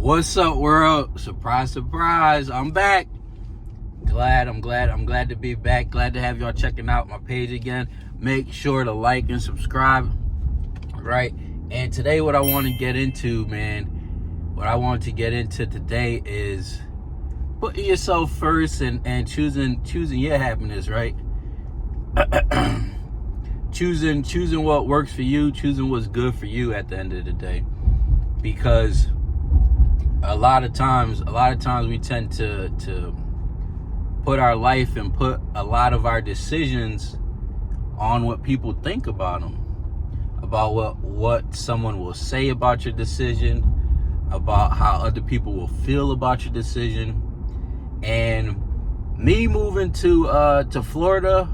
What's up, world? Surprise, surprise, I'm back. I'm glad to be back. Glad to have y'all checking out my page again. Make sure to like and subscribe, right? And today what I want to get into, today is putting yourself first and choosing your happiness, right? choosing what works for you, choosing what's good for you at the end of the day. Because a lot of times we tend to put our life and put a lot of our decisions on what people think about them, about what someone will say about your decision, about how other people will feel about your decision. And me moving to Florida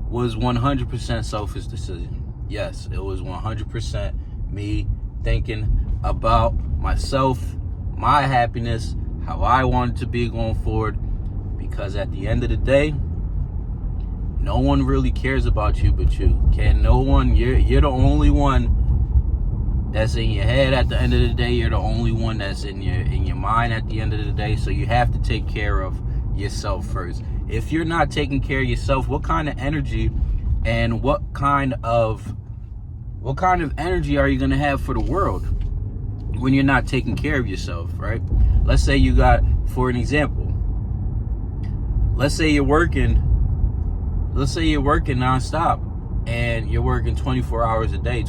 was 100% selfish decision. Yes, it was 100% me thinking about myself, my happiness, how I wanted to be going forward. Because at the end of the day, no one really cares about you but you. You're the only one that's in your head at the end of the day. You're the only one that's in your mind at the end of the day. So you have to take care of yourself first. If you're not taking care of yourself, what kind of energy and what kind of energy are you going to have for the world when you're not taking care of yourself, right? Let's say you got, for an example, let's say you're working nonstop and you're working 24 hours a day.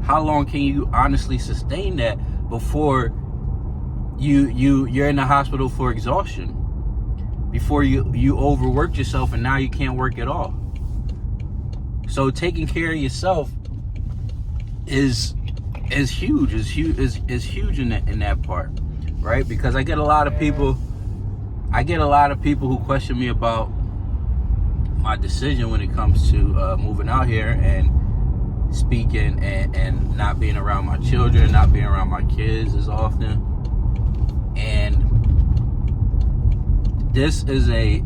How long can you honestly sustain that before you're in the hospital for exhaustion? Before you overworked yourself and now you can't work at all. So taking care of yourself is huge in that part, right? Because I get a lot of people who question me about my decision when it comes to moving out here and speaking and not being around my children, not being around my kids as often. And this is a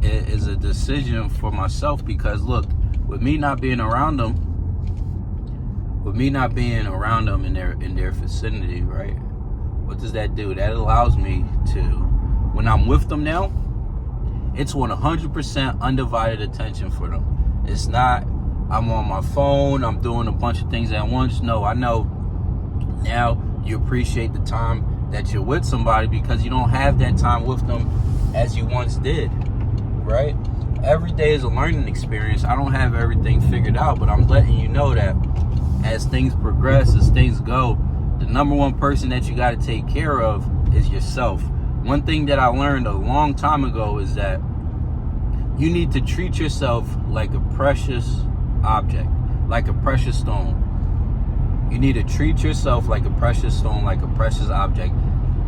decision for myself because look, with me not being around them in their vicinity, right? What does that do? That allows me to, when I'm with them now, it's 100% undivided attention for them. It's not, I'm on my phone, I'm doing a bunch of things at once. No, I know now you appreciate the time that you're with somebody because you don't have that time with them as you once did, right? Every day is a learning experience. I don't have everything figured out, but I'm letting you know that as things progress, as things go, the number one person that you got to take care of is yourself. One thing that I learned a long time ago is that you need to treat yourself like a precious object, like a precious stone. You need to treat yourself like a precious stone, like a precious object.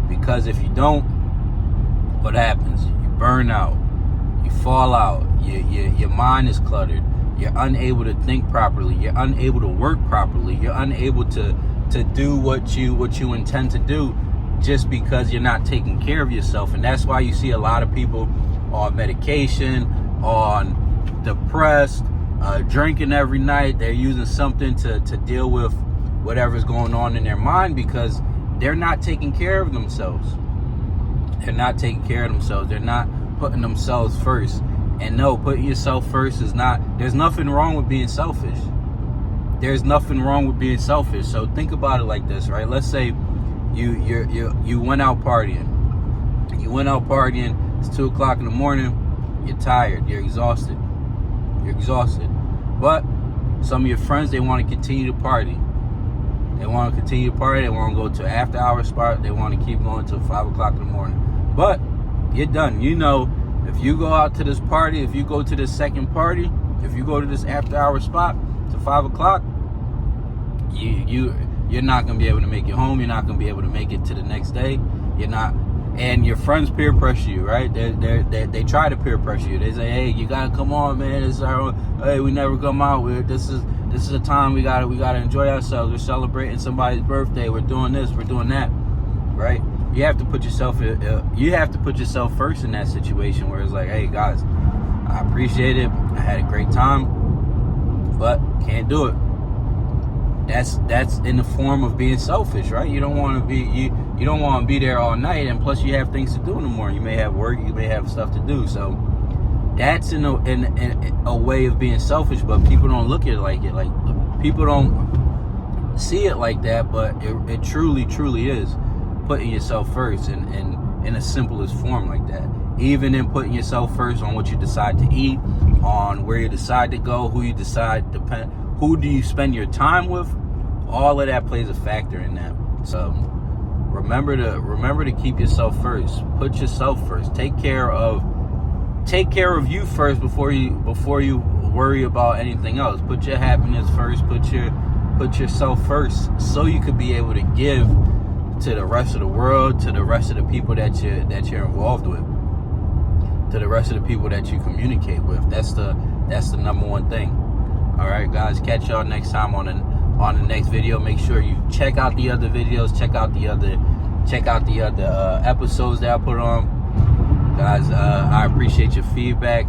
Because if you don't, what happens? You burn out. You fall out. Your mind is cluttered. You're unable to think properly. You're unable to work properly. You're unable to do what you intend to do just because you're not taking care of yourself. And that's why you see a lot of people on medication, on depressed, drinking every night. They're using something to deal with whatever's going on in their mind because they're not taking care of themselves. They're not putting themselves first. And no, putting yourself first is not, there's nothing wrong with being selfish. There's nothing wrong with being selfish. So think about it like this, right? Let's say you went out partying. It's 2:00 in the morning. You're tired. You're exhausted. But some of your friends, they want to continue to party. They want to go to an after hour spot. They want to keep going till 5:00 in the morning. But you're done. You know, if you go out to this party, if you go to this second party, if you go to this after hour spot to 5:00, you're not gonna be able to make it home. You're not gonna be able to make it to the next day. You're not, and your friends peer pressure you, right? They try to peer pressure you. They say, hey, you gotta come on, man. Hey, we never come out. This is a time we gotta enjoy ourselves. We're celebrating somebody's birthday. We're doing this. We're doing that, right? You have to put yourself first in that situation where it's like, hey guys, I appreciate it. I had a great time, but can't do it. That's in the form of being selfish, right? You don't want to be, you don't want to be there all night, and plus you have things to do in the morning. You may have work, you may have stuff to do. So that's in a way of being selfish, but people don't look at it like it. Like, people don't see it like that, but it truly is putting yourself first, and in the simplest form like that. Even in putting yourself first on what you decide to eat, on where you decide to go, who you decide, who do you spend your time with, all of that plays a factor in that. So remember to keep yourself first. Put yourself first. Take care of you first before you worry about anything else. Put your happiness first. Put yourself first, so you could be able to give to the rest of the world, to the rest of the people that you're involved with, to the rest of the people that you communicate with. That's the number one thing. All right, guys, catch y'all next time on the next video. Make sure you check out the other videos, check out the other episodes that I put on. Guys, I appreciate your feedback.